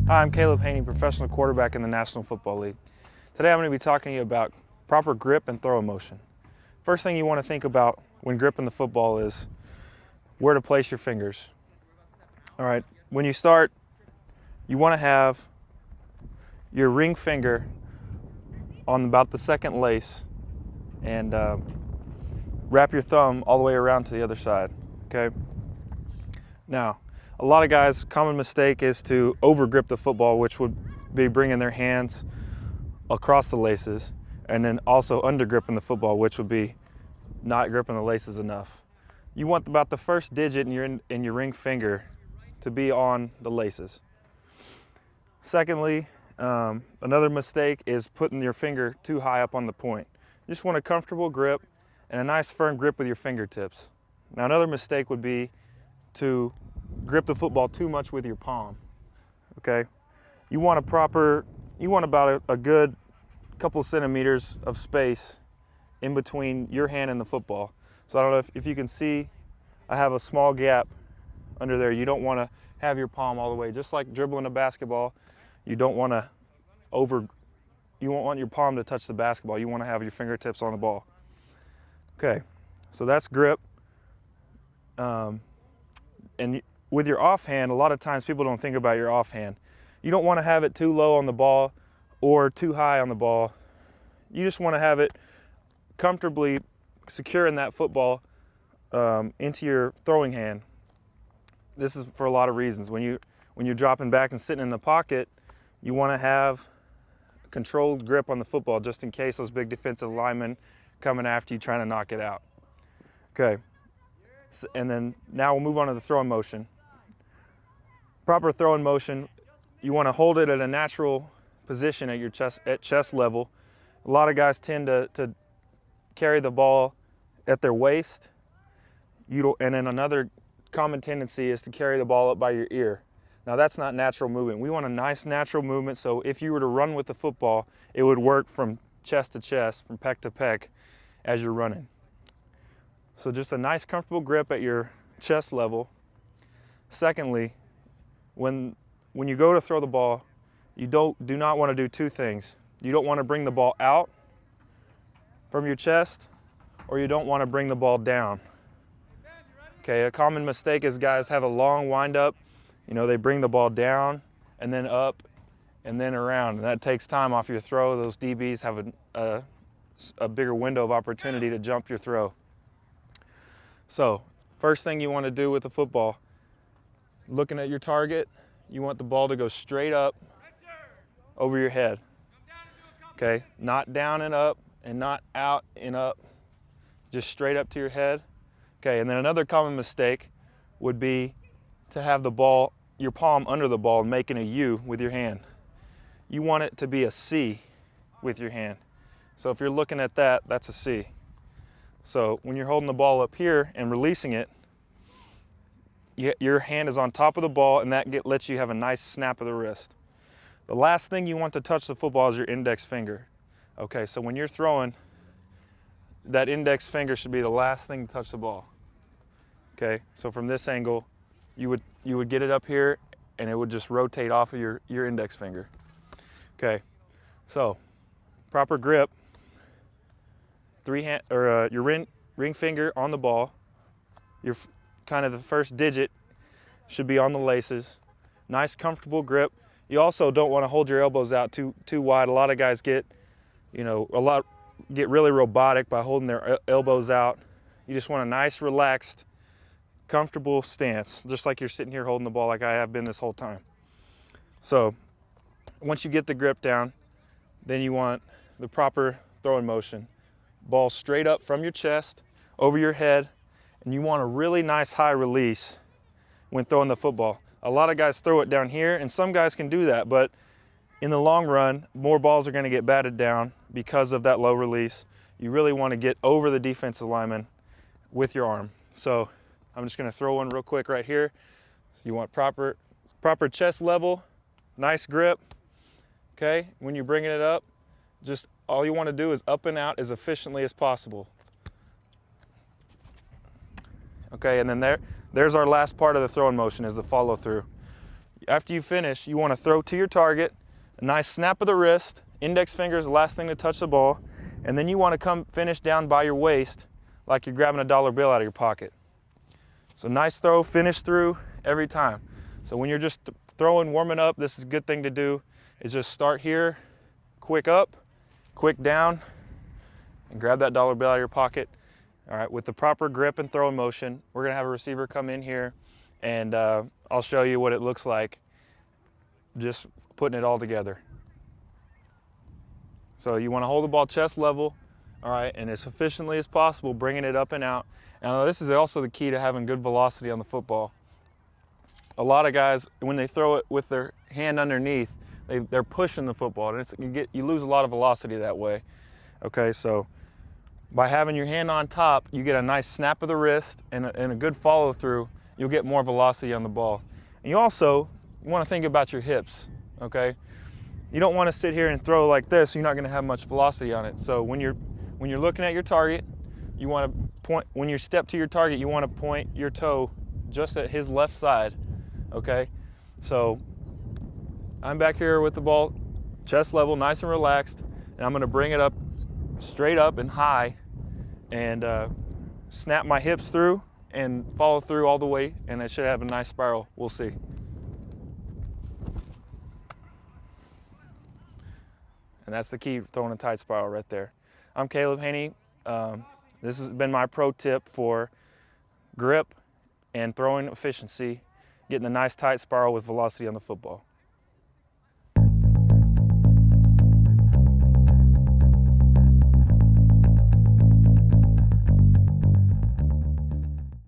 Hi, I'm Caleb Hanie, professional quarterback in the National Football League. Today I'm going to be talking to you about proper grip and throw motion. First thing you want to think about when gripping the football is where to place your fingers. All right, when you start, you want to have your ring finger on about the second lace and wrap your thumb all the way around to the other side, okay? Now, a lot of guys' common mistake is to over grip the football, which would be bringing their hands across the laces, and then also under gripping the football, which would be not gripping the laces enough. You want about the first digit in your ring finger to be on the laces. Secondly, another mistake is putting your finger too high up on the point. You just want a comfortable grip and a nice firm grip with your fingertips. Now, another mistake would be to grip the football too much with your palm, okay? You want about a good couple centimeters of space in between your hand and the football. So I don't know if you can see, I have a small gap under there. You don't want to have your palm all the way. Just like dribbling a basketball, you don't want your palm to touch the basketball. You want to have your fingertips on the ball. Okay, so that's grip. And with your offhand, a lot of times people don't think about your offhand. You don't want to have it too low on the ball or too high on the ball. You just want to have it comfortably securing that football into your throwing hand. This is for a lot of reasons. When you're dropping back and sitting in the pocket, you want to have a controlled grip on the football just in case those big defensive linemen coming after you trying to knock it out. Okay. And then now we'll move on to the throwing motion. Proper throwing motion, you want to hold it at a natural position at your chest level. A lot of guys tend to carry the ball at their waist. And then another common tendency is to carry the ball up by your ear. Now that's not natural movement. We want a nice natural movement, so if you were to run with the football, it would work from chest to chest, from pec to pec as you're running. So just a nice comfortable grip at your chest level. Secondly, when you go to throw the ball, you do not want to do two things. You don't want to bring the ball out from your chest, or you don't want to bring the ball down. Okay, a common mistake is guys have a long windup. They bring the ball down and then up and then around, and that takes time off your throw. Those DBs have a bigger window of opportunity to jump your throw. So, first thing you want to do with the football, looking at your target, you want the ball to go straight up over your head. Okay, not down and up and not out and up, just straight up to your head. Okay, and then another common mistake would be to have your palm under the ball and making a U with your hand. You want it to be a C with your hand. So if you're looking at that, that's a C. So when you're holding the ball up here and releasing it, your hand is on top of the ball, and that lets you have a nice snap of the wrist. The last thing you want to touch the football is your index finger. Okay, so when you're throwing, that index finger should be the last thing to touch the ball. Okay, so from this angle, you would get it up here, and it would just rotate off of your index finger. Okay, so proper grip. Your ring finger on the ball. Your kind of the first digit should be on the laces. Nice comfortable grip. You also don't want to hold your elbows out too wide. A lot of guys get really robotic by holding their elbows out. You just want a nice, relaxed, comfortable stance, just like you're sitting here holding the ball like I have been this whole time. So once you get the grip down, then you want the proper throwing motion. Ball straight up from your chest, over your head, and you want a really nice high release when throwing the football. A lot of guys throw it down here, and some guys can do that, but in the long run, more balls are going to get batted down because of that low release. You really want to get over the defensive lineman with your arm. So I'm just going to throw one real quick right here. So you want proper chest level, nice grip. Okay, when you're bringing it up, just all you want to do is up and out as efficiently as possible. Okay, and then there's our last part of the throwing motion, is the follow through. after you finish, you want to throw to your target, a nice snap of the wrist, index finger is the last thing to touch the ball, and then you want to come finish down by your waist like you're grabbing a dollar bill out of your pocket. So nice throw, finish through every time. So when you're just throwing, warming up, this is a good thing to do, is just start here, quick up, quick down, and grab that dollar bill out of your pocket. All right, with the proper grip and throwing motion, we're gonna have a receiver come in here, and I'll show you what it looks like just putting it all together. So you want to hold the ball chest level, all right, and as efficiently as possible, bringing it up and out. Now this is also the key to having good velocity on the football. A lot of guys, when they throw it with their hand underneath, they're pushing the football, and you lose a lot of velocity that way. Okay, so by having your hand on top, you get a nice snap of the wrist and a good follow through. You'll get more velocity on the ball. And you also want to think about your hips, okay? You don't want to sit here and throw like this, you're not going to have much velocity on it. So when you're looking at your target, you want to point, when you step to your target, you want to point your toe just at his left side, okay? So I'm back here with the ball, chest level, nice and relaxed, and I'm going to bring it up straight up and high and snap my hips through and follow through all the way, and it should have a nice spiral. We'll see. And that's the key, throwing a tight spiral right there. I'm Caleb Hanie. This has been my pro tip for grip and throwing efficiency, getting a nice tight spiral with velocity on the football.